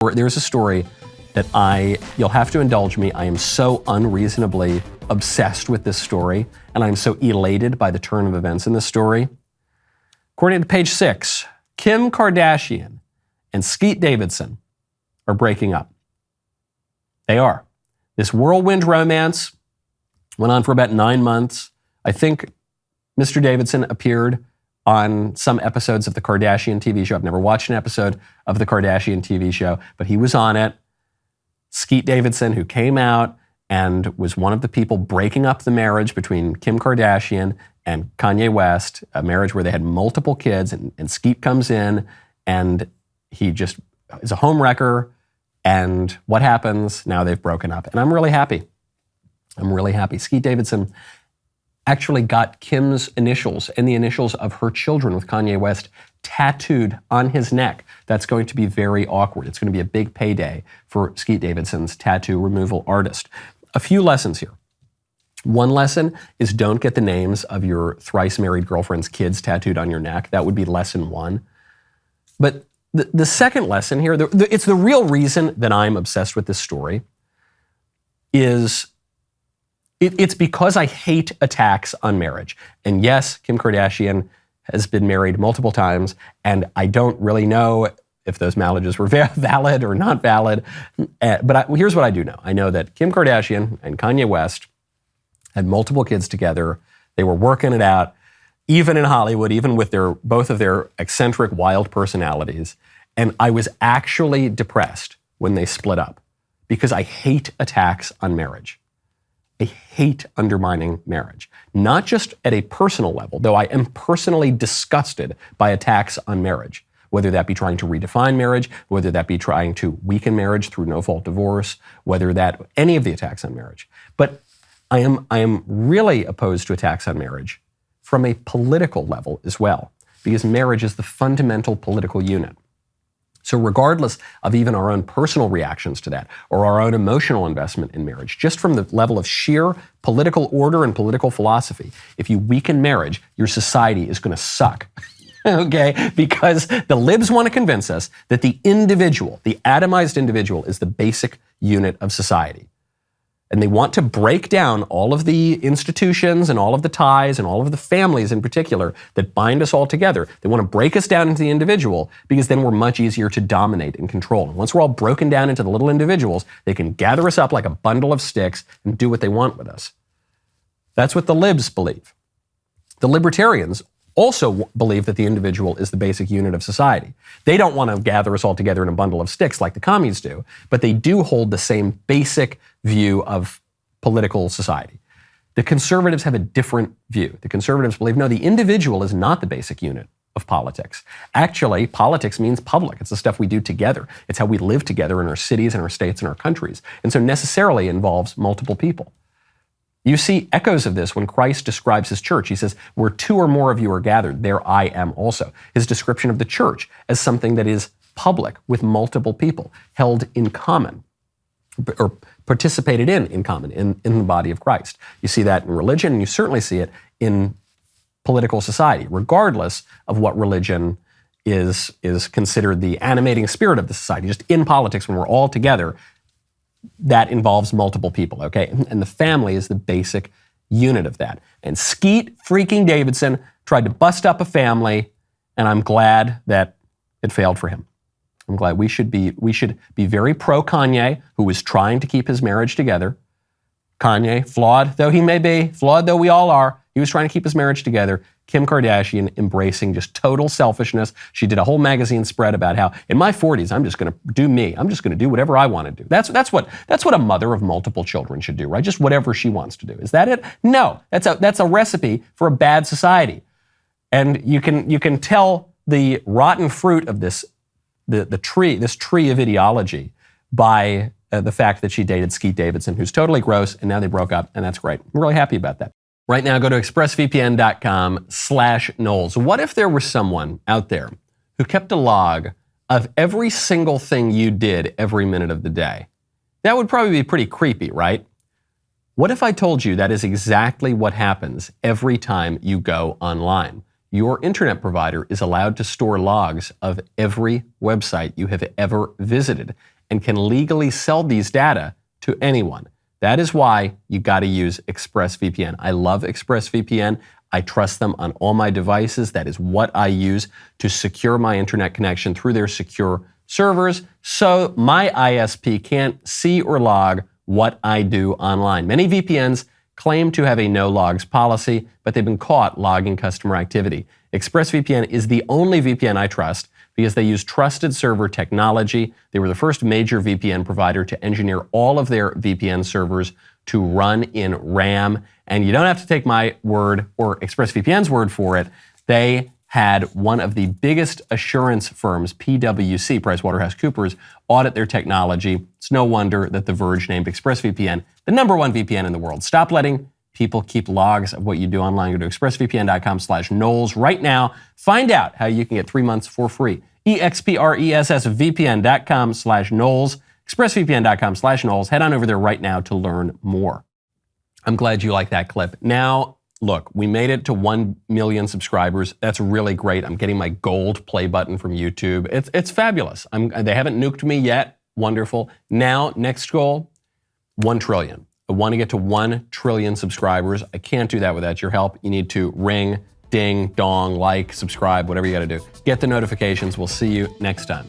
There's a story that you'll have to indulge me. I am so unreasonably obsessed with this story, and I'm so elated by the turn of events in this story. According to Page 6, Kim Kardashian and Pete Davidson are breaking up. They are. This whirlwind romance went on for about 9 months. I think Mr. Davidson appeared on some episodes of the Kardashian TV show. I've never watched an episode of the Kardashian TV show, but he was on it. Pete Davidson, who came out and was one of the people breaking up the marriage between Kim Kardashian and Kanye West, a marriage where they had multiple kids, and Skeet comes in and he just is a homewrecker. And what happens? Now they've broken up. And I'm really happy. Pete Davidson actually got Kim's initials and the initials of her children with Kanye West tattooed on his neck. That's going to be very awkward. It's going to be a big payday for Pete Davidson's tattoo removal artist. A few lessons here. One lesson is don't get the names of your thrice married girlfriend's kids tattooed on your neck. That would be lesson one. But the second lesson here, it's the real reason that I'm obsessed with this story, is it's because I hate attacks on marriage. And yes, Kim Kardashian has been married multiple times, and I don't really know if those marriages were valid or not valid. But here's what I do know. I know that Kim Kardashian and Kanye West had multiple kids together. They were working it out, even in Hollywood, even with both of their eccentric, wild personalities. And I was actually depressed when they split up because I hate attacks on marriage. I hate undermining marriage, not just at a personal level, though I am personally disgusted by attacks on marriage, whether that be trying to redefine marriage, whether that be trying to weaken marriage through no-fault divorce, whether that, any of the attacks on marriage. But I am really opposed to attacks on marriage from a political level as well, because marriage is the fundamental political unit. So regardless of even our own personal reactions to that or our own emotional investment in marriage, just from the level of sheer political order and political philosophy, if you weaken marriage, your society is going to suck. Okay? Because the libs want to convince us that the individual, the atomized individual, is the basic unit of society. And they want to break down all of the institutions and all of the ties and all of the families in particular that bind us all together. They want to break us down into the individual because then we're much easier to dominate and control. And once we're all broken down into the little individuals, they can gather us up like a bundle of sticks and do what they want with us. That's what the libs believe. The libertarians also believe that the individual is the basic unit of society. They don't want to gather us all together in a bundle of sticks like the commies do, but they do hold the same basic view of political society. The conservatives have a different view. The conservatives believe, no, the individual is not the basic unit of politics. Actually, politics means public. It's the stuff we do together. It's how we live together in our cities and our states and our countries. And so necessarily involves multiple people. You see echoes of this when Christ describes his church. He says, where two or more of you are gathered, there I am also. His description of the church as something that is public with multiple people held in common or participated in common in the body of Christ. You see that in religion, and you certainly see it in political society, regardless of what religion is considered the animating spirit of the society. Just in politics, when we're all together, that involves multiple people, okay? And the family is the basic unit of that. And Skeet freaking Davidson tried to bust up a family, and I'm glad that it failed for him. I'm glad we should be very pro Kanye, who was trying to keep his marriage together. Kanye, flawed though he may be, flawed though we all are, he was trying to keep his marriage together. Kim Kardashian embracing just total selfishness. She did a whole magazine spread about how in my 40s, I'm just going to do me. I'm just going to do whatever I want to do. That's what a mother of multiple children should do, right? Just whatever she wants to do. Is that it? No, that's a recipe for a bad society. And you can tell the rotten fruit of this tree of ideology by the fact that she dated Pete Davidson, who's totally gross, and now they broke up, and that's great. I'm really happy about that. Right now, go to expressvpn.com/Knowles. What if there were someone out there who kept a log of every single thing you did every minute of the day? That would probably be pretty creepy, right? What if I told you that is exactly what happens every time you go online? your internet provider is allowed to store logs of every website you have ever visited and can legally sell these data to anyone. That is why you got to use ExpressVPN. I love ExpressVPN. I trust them on all my devices. That is what I use to secure my internet connection through their secure servers, so my ISP can't see or log what I do online. Many VPNs claim to have a no logs policy, but they've been caught logging customer activity. ExpressVPN is the only VPN I trust because they use trusted server technology. They were the first major VPN provider to engineer all of their VPN servers to run in RAM. And you don't have to take my word or ExpressVPN's word for it. They had one of the biggest assurance firms, PwC, PricewaterhouseCoopers, audit their technology. It's no wonder that The Verge named ExpressVPN the #1 VPN in the world. Stop letting people keep logs of what you do online. Go to expressvpn.com/Knowles right now. Find out how you can get 3 months for free. expressvpn.com/Knowles. expressvpn.com/Knowles. Head on over there right now to learn more. I'm glad you like that clip. Now, look, we made it to 1 million subscribers. That's really great. I'm getting my gold play button from YouTube. It's fabulous. They haven't nuked me yet. Wonderful. Now, next goal, 1 trillion. I want to get to 1 trillion subscribers. I can't do that without your help. You need to ring, ding, dong, like, subscribe, whatever you got to do. Get the notifications. We'll see you next time.